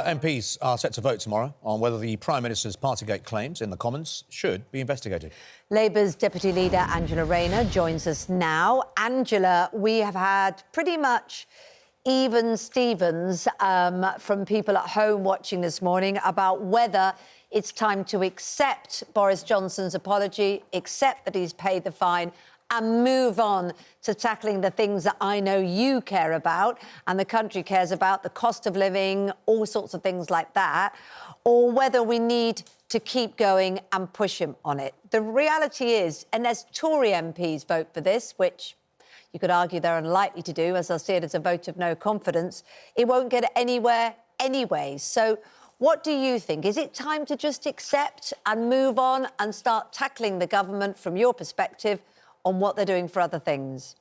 MPs are set to vote tomorrow on whether the Prime Minister's Partygate claims in the Commons should be investigated. Labour's Deputy Leader Angela Rayner joins us now. Angela, we have had pretty much even Stevens from people at home watching this morning about whether it's time to accept Boris Johnson's apology, accept that he's paid the fine and move on to tackling the things that I know you care about and the country cares about, the cost of living, all sorts of things like that, or whether we need to keep going and push him on it. The reality is, unless Tory MPs vote for this, which you could argue they're unlikely to do, as I see it as a vote of no confidence, it won't get anywhere anyway. So what do you think? Is it time to just accept and move on and start tackling the government from your perspective on what they're doing for other things?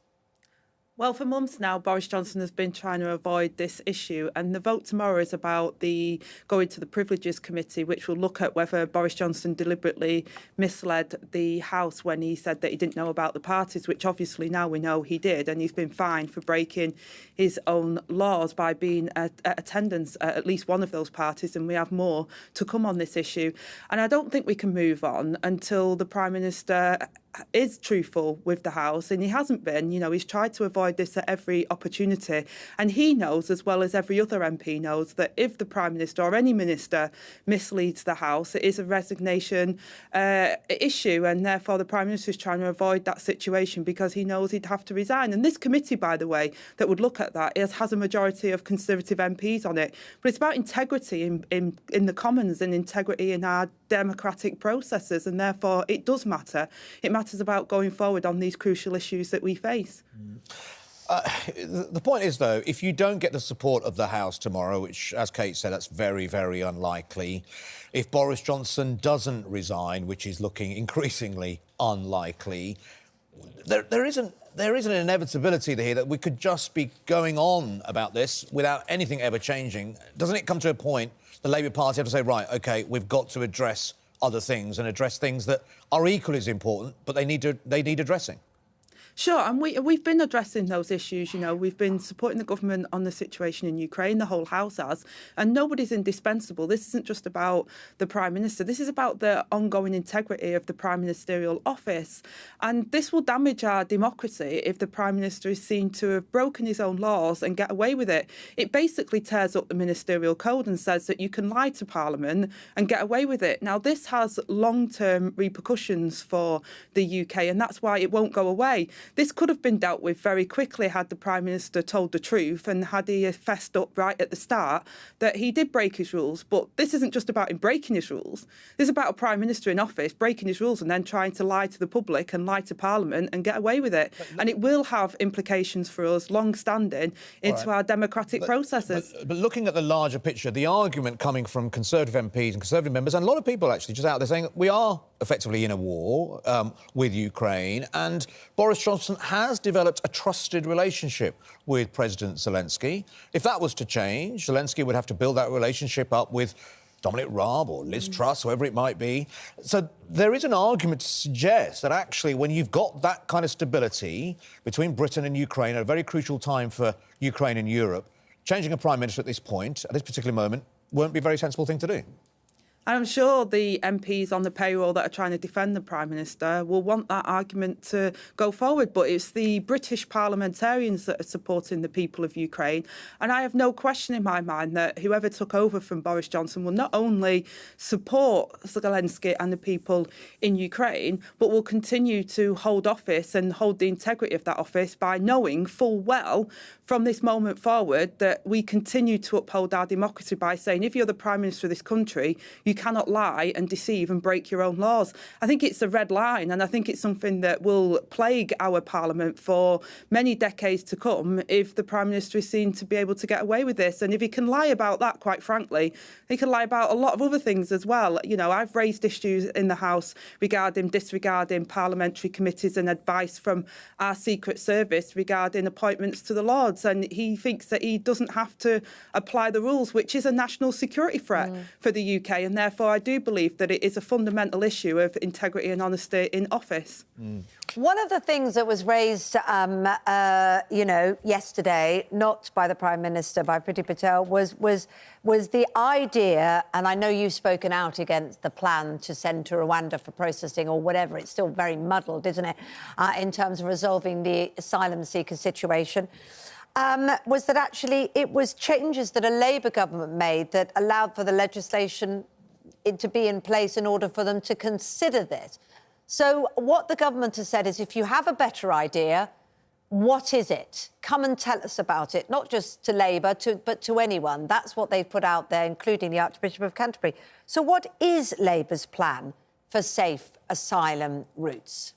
Well, for months now, Boris Johnson has been trying to avoid this issue, and the vote tomorrow is about going to the Privileges Committee, which will look at whether Boris Johnson deliberately misled the House when he said that he didn't know about the parties, which obviously now we know he did, and he's been fined for breaking his own laws by being at attendance at least one of those parties, and we have more to come on this issue. And I don't think we can move on until the Prime Minister is truthful with the House, and he hasn't been. You know, he's tried to avoid this at every opportunity, and he knows, as well as every other MP knows, that if the Prime Minister or any minister misleads the House, it is a resignation issue, and therefore the Prime Minister is trying to avoid that situation because he knows he'd have to resign. And this committee, by the way, that would look at that has a majority of Conservative MPs on it, but it's about integrity in the Commons and integrity in our democratic processes, and therefore it does matter. It matters about going forward on these crucial issues that we face. The point is, though, if you don't get the support of the House tomorrow, which, as Kate said, that's very, very unlikely, if Boris Johnson doesn't resign, which is looking increasingly unlikely, there isn't an inevitability here that we could just be going on about this without anything ever changing. Doesn't it come to a point the Labour Party have to say, right, OK, we've got to address other things and address things that are equally as important, but they need addressing? Sure, and we've been addressing those issues. You know, we've been supporting the government on the situation in Ukraine, the whole House has, and nobody's indispensable. This isn't just about the Prime Minister. This is about the ongoing integrity of the Prime Ministerial office. And this will damage our democracy if the Prime Minister is seen to have broken his own laws and get away with it. It basically tears up the ministerial code and says that you can lie to Parliament and get away with it. Now, this has long-term repercussions for the UK, and that's why it won't go away. This could have been dealt with very quickly had the Prime Minister told the truth and had he fessed up right at the start that he did break his rules. But this isn't just about him breaking his rules. This is about a Prime Minister in office breaking his rules and then trying to lie to the public and lie to Parliament and get away with it. And it will have implications for us long-standing into our democratic processes. But looking at the larger picture, the argument coming from Conservative MPs and Conservative members, and a lot of people actually just out there saying we are effectively in a war with Ukraine, and Boris Johnson has developed a trusted relationship with President Zelensky. If that was to change, Zelensky would have to build that relationship up with Dominic Raab or Liz Truss, whoever it might be. So there is an argument to suggest that actually when you've got that kind of stability between Britain and Ukraine at a very crucial time for Ukraine and Europe, changing a Prime Minister at this point, at this particular moment, won't be a very sensible thing to do. And I'm sure the MPs on the payroll that are trying to defend the Prime Minister will want that argument to go forward. But it's the British parliamentarians that are supporting the people of Ukraine. And I have no question in my mind that whoever took over from Boris Johnson will not only support Zelensky and the people in Ukraine, but will continue to hold office and hold the integrity of that office by knowing full well from this moment forward that we continue to uphold our democracy by saying if you're the Prime Minister of this country, you cannot lie and deceive and break your own laws. I think it's a red line, and I think it's something that will plague our Parliament for many decades to come if the Prime Minister is seen to be able to get away with this. And if he can lie about that, quite frankly, he can lie about a lot of other things as well. You know, I've raised issues in the House regarding disregarding parliamentary committees and advice from our Secret Service regarding appointments to the Lords, and he thinks that he doesn't have to apply the rules, which is a national security threat for the UK, and therefore I do believe that it is a fundamental issue of integrity and honesty in office. One of the things that was raised, yesterday, not by the Prime Minister, by Priti Patel, was the idea, and I know you've spoken out against the plan to send to Rwanda for processing or whatever. It's still very muddled, isn't it, in terms of resolving the asylum seeker situation. Was that actually it was changes that a Labour government made that allowed for the legislation to be in place in order for them to consider this. So what the government has said is, if you have a better idea, what is it? Come and tell us about it, not just to Labour, but to anyone. That's what they've put out there, including the Archbishop of Canterbury. So what is Labour's plan for safe asylum routes?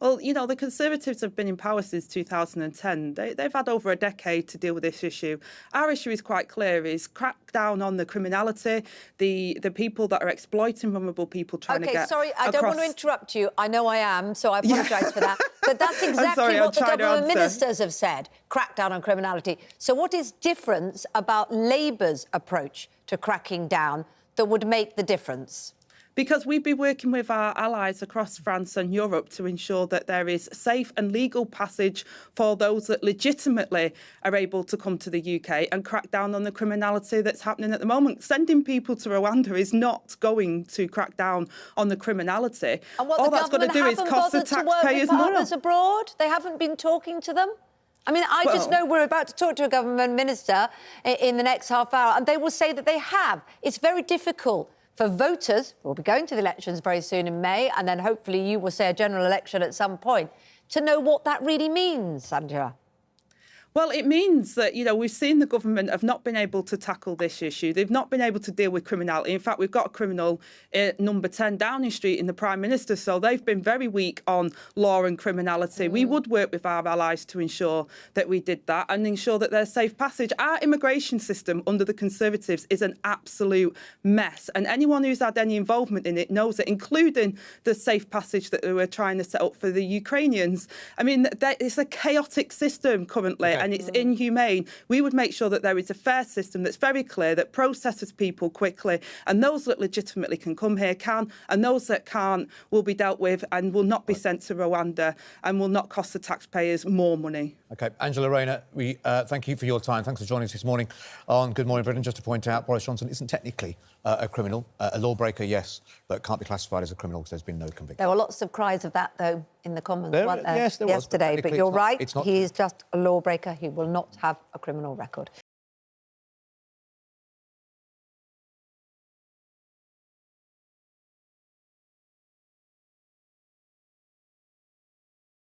Well, you know, the Conservatives have been in power since 2010. They've had over a decade to deal with this issue. Our issue is quite clear, is crack down on the criminality, the people that are exploiting vulnerable people trying to get sorry, I don't want to interrupt you. I know I am, so I apologise for that. But that's exactly sorry, what the government ministers have said, crack down on criminality. So what is different about Labour's approach to cracking down that would make the difference? Because we've been working with our allies across France and Europe to ensure that there is safe and legal passage for those that legitimately are able to come to the UK and crack down on the criminality that's happening at the moment. Sending people to Rwanda is not going to crack down on the criminality. And what all the that's going to do is cost the taxpayers more. Abroad? They haven't been talking to them? I mean, I just know we're about to talk to a government minister in the next half hour, and they will say that they have. It's very difficult for voters, we'll be going to the elections very soon in May, and then hopefully you will say a general election at some point, to know what that really means, Angela. Well, it means that, you know, we've seen the government have not been able to tackle this issue. They've not been able to deal with criminality. In fact, we've got a criminal number 10 Downing Street in the Prime Minister, so they've been very weak on law and criminality. We would work with our allies to ensure that we did that and ensure that there's safe passage. Our immigration system under the Conservatives is an absolute mess, and anyone who's had any involvement in it knows it, including the safe passage that we were trying to set up for the Ukrainians. I mean, it's a chaotic system currently. And it's inhumane. We would make sure that there is a fair system that's very clear, that processes people quickly, and those that legitimately can come here can, and those that can't will be dealt with and will not be sent to Rwanda and will not cost the taxpayers more money. OK, Angela Rayner, we thank you for your time. Thanks for joining us this morning on Good Morning Britain. Just to point out, Boris Johnson isn't technically a criminal. A lawbreaker, yes, but can't be classified as a criminal because there's been no conviction. There were lots of cries of that, though, in the Commons, weren't there? Yes, there was. Yesterday, but you're right, it's not. he is just a lawbreaker. He will not have a criminal record.